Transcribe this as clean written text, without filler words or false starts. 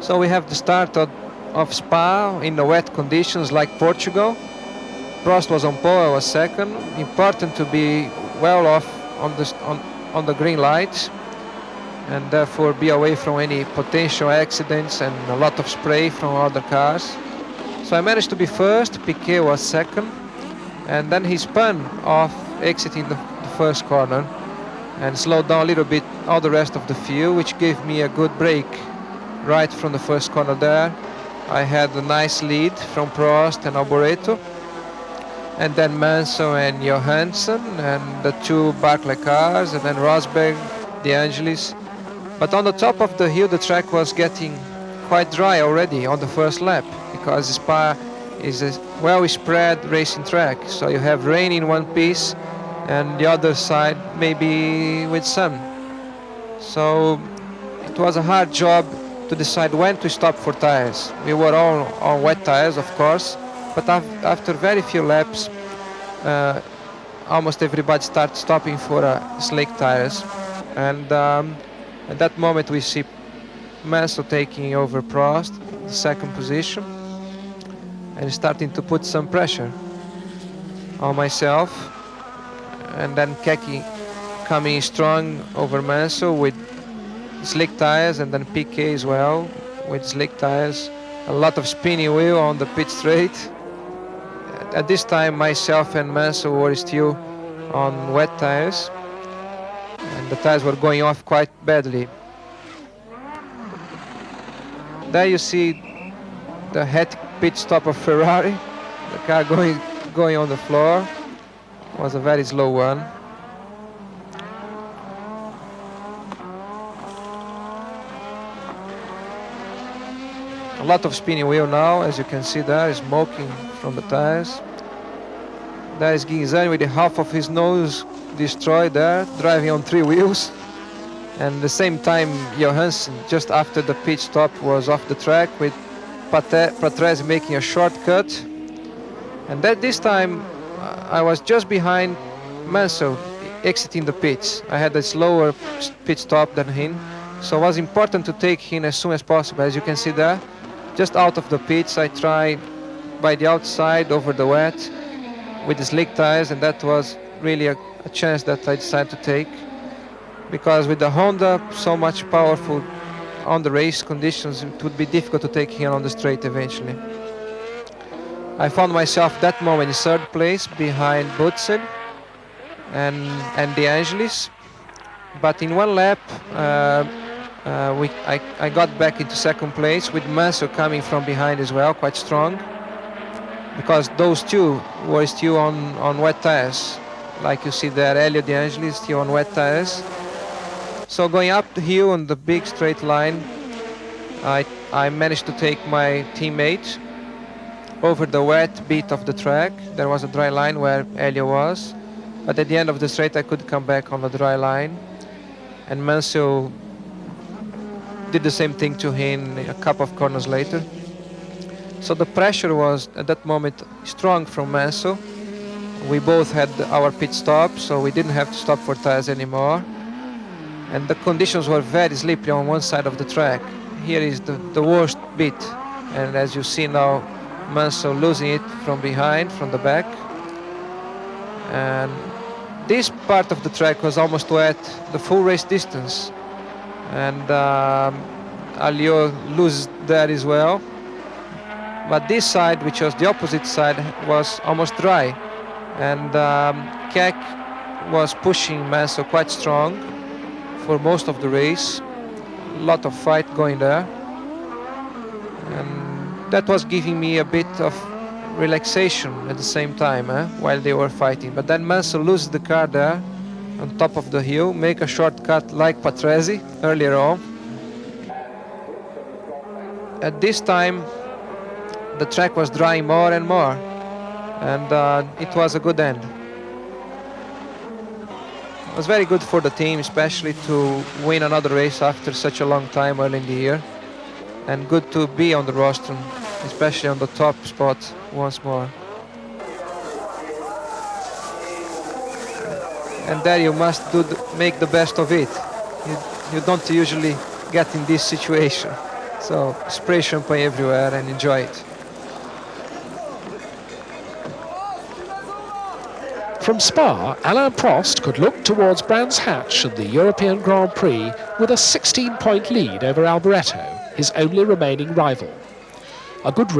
So we have the start of Spa in the wet conditions like Portugal. Prost was on pole, I was second. Important to be well off on the green light and therefore be away from any potential accidents and a lot of spray from other cars. So I managed to be first, Piquet was second, and then he spun off exiting the first corner and slowed down a little bit all the rest of the field, which gave me a good break right from the first corner there. I had a nice lead from Prost and Alboreto, and then Mansell and Johansson, and the two Barclay cars, and then Rosberg, De Angelis. But on the top of the hill, the track was getting quite dry already on the first lap, because Spa is a well-spread racing track. So you have rain in one piece, and the other side maybe with sun. So it was a hard job to decide when to stop for tires. We were all on wet tires, of course, but after very few laps, almost everybody started stopping for slick tires. And at that moment we see Mansell taking over Prost, the second position, and starting to put some pressure on myself. And then Keke coming strong over Mansell with slick tires, and then Piquet as well with slick tires. A lot of spinning wheel on the pit straight. At this time myself and Mansell were still on wet tires, and the tires were going off quite badly. There you see the hectic pit stop of Ferrari. The car going on the floor. It was a very slow one. A lot of spinning wheel now, as you can see there, smoking from the tires. There is Ghinzani with the half of his nose destroyed there, driving on 3 wheels. And at the same time, Johansson, just after the pit stop, was off the track with Patrese making a shortcut. And this time, I was just behind Mansell exiting the pits. I had a slower pit stop than him, so it was important to take him as soon as possible. As you can see there, just out of the pits, I tried by the outside over the wet with the slick tires, and that was really a chance that I decided to take, because with the Honda so much powerful on the race conditions, it would be difficult to take him on the straight eventually. I found myself that moment in third place behind Boutsen and De Angelis, but in one lap I got back into second place with Mansell coming from behind as well, quite strong, because those two were still on wet tires. Like you see there, Elio De Angelis still on wet tires. So going up the hill on the big straight line, I managed to take my teammate over the wet bit of the track. There was a dry line where Elio was, but at the end of the straight I could come back on the dry line, and Mansell did the same thing to him a couple of corners later. So the pressure was at that moment strong from Mansell. We both had our pit stop, so we didn't have to stop for tires anymore. And the conditions were very slippery on one side of the track. Here is the worst bit, and as you see now, Mansell losing it from behind, from the back. And this part of the track was almost wet the full race distance, and Alio loses that as well. But this side, which was the opposite side, was almost dry, and Keck was pushing Mansell quite strong for most of the race. A lot of fight going there, and that was giving me a bit of relaxation at the same time while they were fighting. But then Mansell loses the car there on top of the hill, make a shortcut like Patrese earlier on. At this time the track was drying more and more, and it was a good end. It was very good for the team, especially to win another race after such a long time early in the year, and good to be on the rostrum, especially on the top spot once more. And there you must make the best of it. You don't usually get in this situation. So spray champagne everywhere and enjoy it. From Spa, Alain Prost could look towards Brands Hatch and the European Grand Prix with a 16-point lead over Alboreto, his only remaining rival. A good